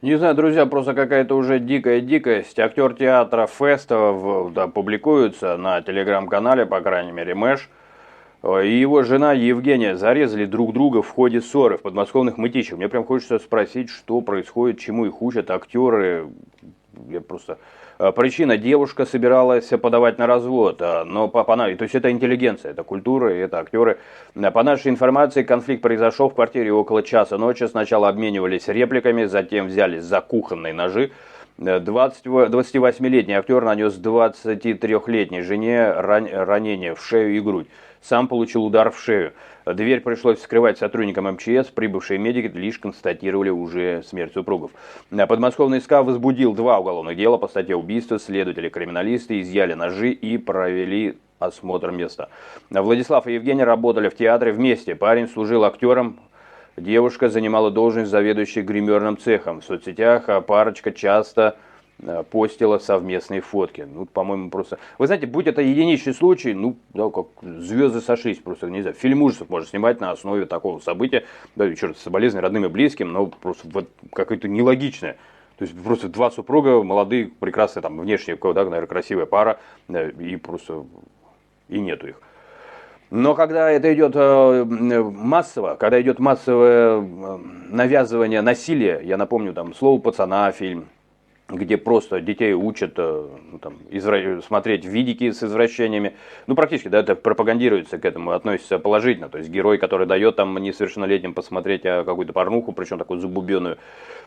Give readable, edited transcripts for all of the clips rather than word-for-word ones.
Не знаю, друзья, просто какая-то уже дикая дикость. Актер театра Фестов да, публикуется на телеграм-канале, по крайней мере, Мэш. И его жена Евгения зарезали друг друга в ходе ссоры в подмосковных Мытищах. Мне прям хочется спросить, что происходит, чему их учат актеры. Я просто... Причина: девушка собиралась подавать на развод, но то есть это интеллигенция, это культура, это актеры. По нашей информации, конфликт произошел в квартире около часа ночи. Сначала обменивались репликами, затем взялись за кухонные ножи. 28-летний актер нанес 23-летней жене ранение в шею и грудь. Сам получил удар в шею. Дверь пришлось вскрывать сотрудникам МЧС. Прибывшие медики лишь констатировали уже смерть супругов. Подмосковный СК возбудил 2 уголовных дела по статье убийства. Следователи-криминалисты изъяли ножи и провели осмотр места. Владислав и Евгений работали в театре вместе. Парень служил актером. Девушка занимала должность заведующей гримерным цехом. В соцсетях парочка часто постила совместные фотки. Ну, по-моему, просто... Вы знаете, будь это единичный случай, ну, да, как звезды сошлись, просто, не знаю, фильм ужасов можно снимать на основе такого события. Да, еще раз, соболезнования родным и близким, но просто вот какое-то нелогичное. То есть просто 2 супруга, молодые, прекрасные, там, внешне, да, наверное, красивая пара, и просто и нету их. Но когда это идет массово, когда идет массовое навязывание насилия, я напомню, там, «Слово пацана» фильм, где просто детей учат там, смотреть видики с извращениями. Ну, практически, да, это пропагандируется к этому, относится положительно. То есть герой, который дает там несовершеннолетним посмотреть какую-то порнуху, причем такую забубенную,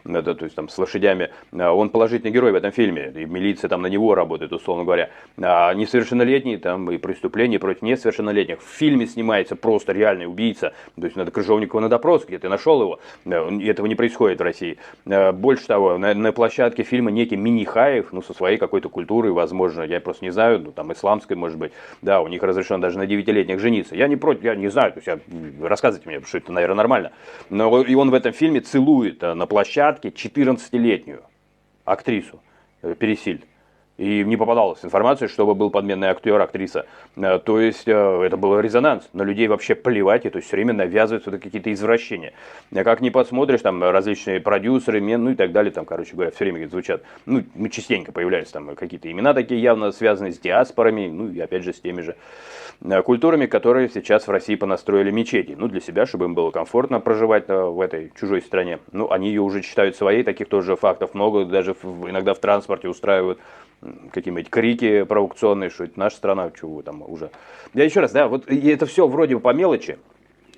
это, то есть там с лошадями, он положительный герой в этом фильме. И милиция там на него работает, условно говоря. А несовершеннолетний там и преступления против несовершеннолетних. В фильме снимается просто реальный убийца. То есть надо Крыжовникова на допрос, где ты нашел его. Этого не происходит в России. Больше того, на площадке фильма некий Минихаев, ну, со своей какой-то культурой, возможно, я просто не знаю, ну, там, исламской, может быть, да, у них разрешено даже на 9-летних жениться. Я не против, я не знаю, то есть, рассказывайте мне, что это, наверное, нормально. Но и он в этом фильме целует на площадке 14-летнюю актрису Пересиль. И не попадалась информация, чтобы был подменный актер, актриса. То есть это был резонанс. На людей вообще плевать, и то есть все время навязываются какие-то извращения. Как ни посмотришь, там различные продюсеры, ну и так далее, там, короче говоря, все время звучат. Ну, частенько появляются там какие-то имена такие явно связанные с диаспорами, ну и опять же с теми же культурами, которые сейчас в России понастроили мечети. Ну, для себя, чтобы им было комфортно проживать в этой чужой стране. Ну, они ее уже считают своей, таких тоже фактов много, даже иногда в транспорте устраивают какие-нибудь крики провокационные, что это наша страна, чего вы там уже. Я еще раз, да, вот это все вроде бы по мелочи.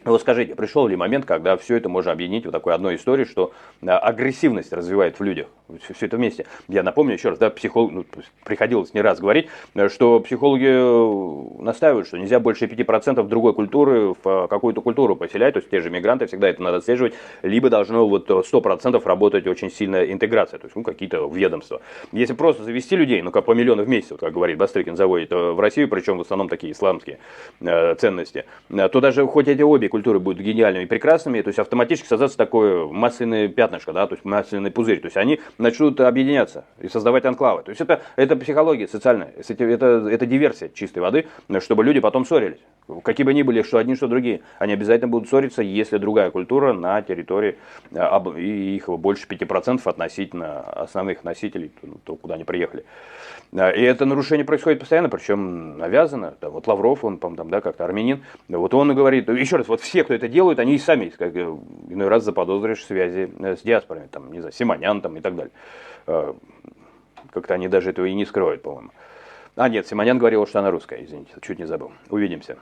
Вот скажите, пришел ли момент, когда все это можно объединить в такой одной истории, что агрессивность развивает в людях, все это вместе. Я напомню еще раз, да, приходилось не раз говорить, что психологи настаивают, что нельзя больше 5% другой культуры в какую-то культуру поселять, то есть те же мигранты, всегда это надо отслеживать, либо должно вот 100% работать очень сильная интеграция, то есть ну, какие-то ведомства. Если просто завести людей, ну как по миллиону в месяц, вот, как говорит Бастрыкин, заводит в Россию, причем в основном такие исламские ценности, то даже хоть эти обе культуры будут гениальными и прекрасными, то есть автоматически создаться такое масляное пятнышко, да, то есть масляный пузырь, то есть они начнут объединяться и создавать анклавы. То есть это психология социальная, это диверсия чистой воды, чтобы люди потом ссорились. Какие бы ни были, что одни, что другие, они обязательно будут ссориться, если другая культура на территории, и их больше 5% относительно основных носителей, то куда они приехали. И это нарушение происходит постоянно, причем навязано. Да, вот Лавров, он, там, да, как-то армянин, вот он и говорит, еще раз, вот все, кто это делают, они и сами, как иной раз заподозришь связи с диаспорами, там, не знаю, Симонян там и так далее. Как-то они даже этого и не скрывают, по-моему. Нет, Симонян говорил, что она русская, извините, чуть не забыл. Увидимся.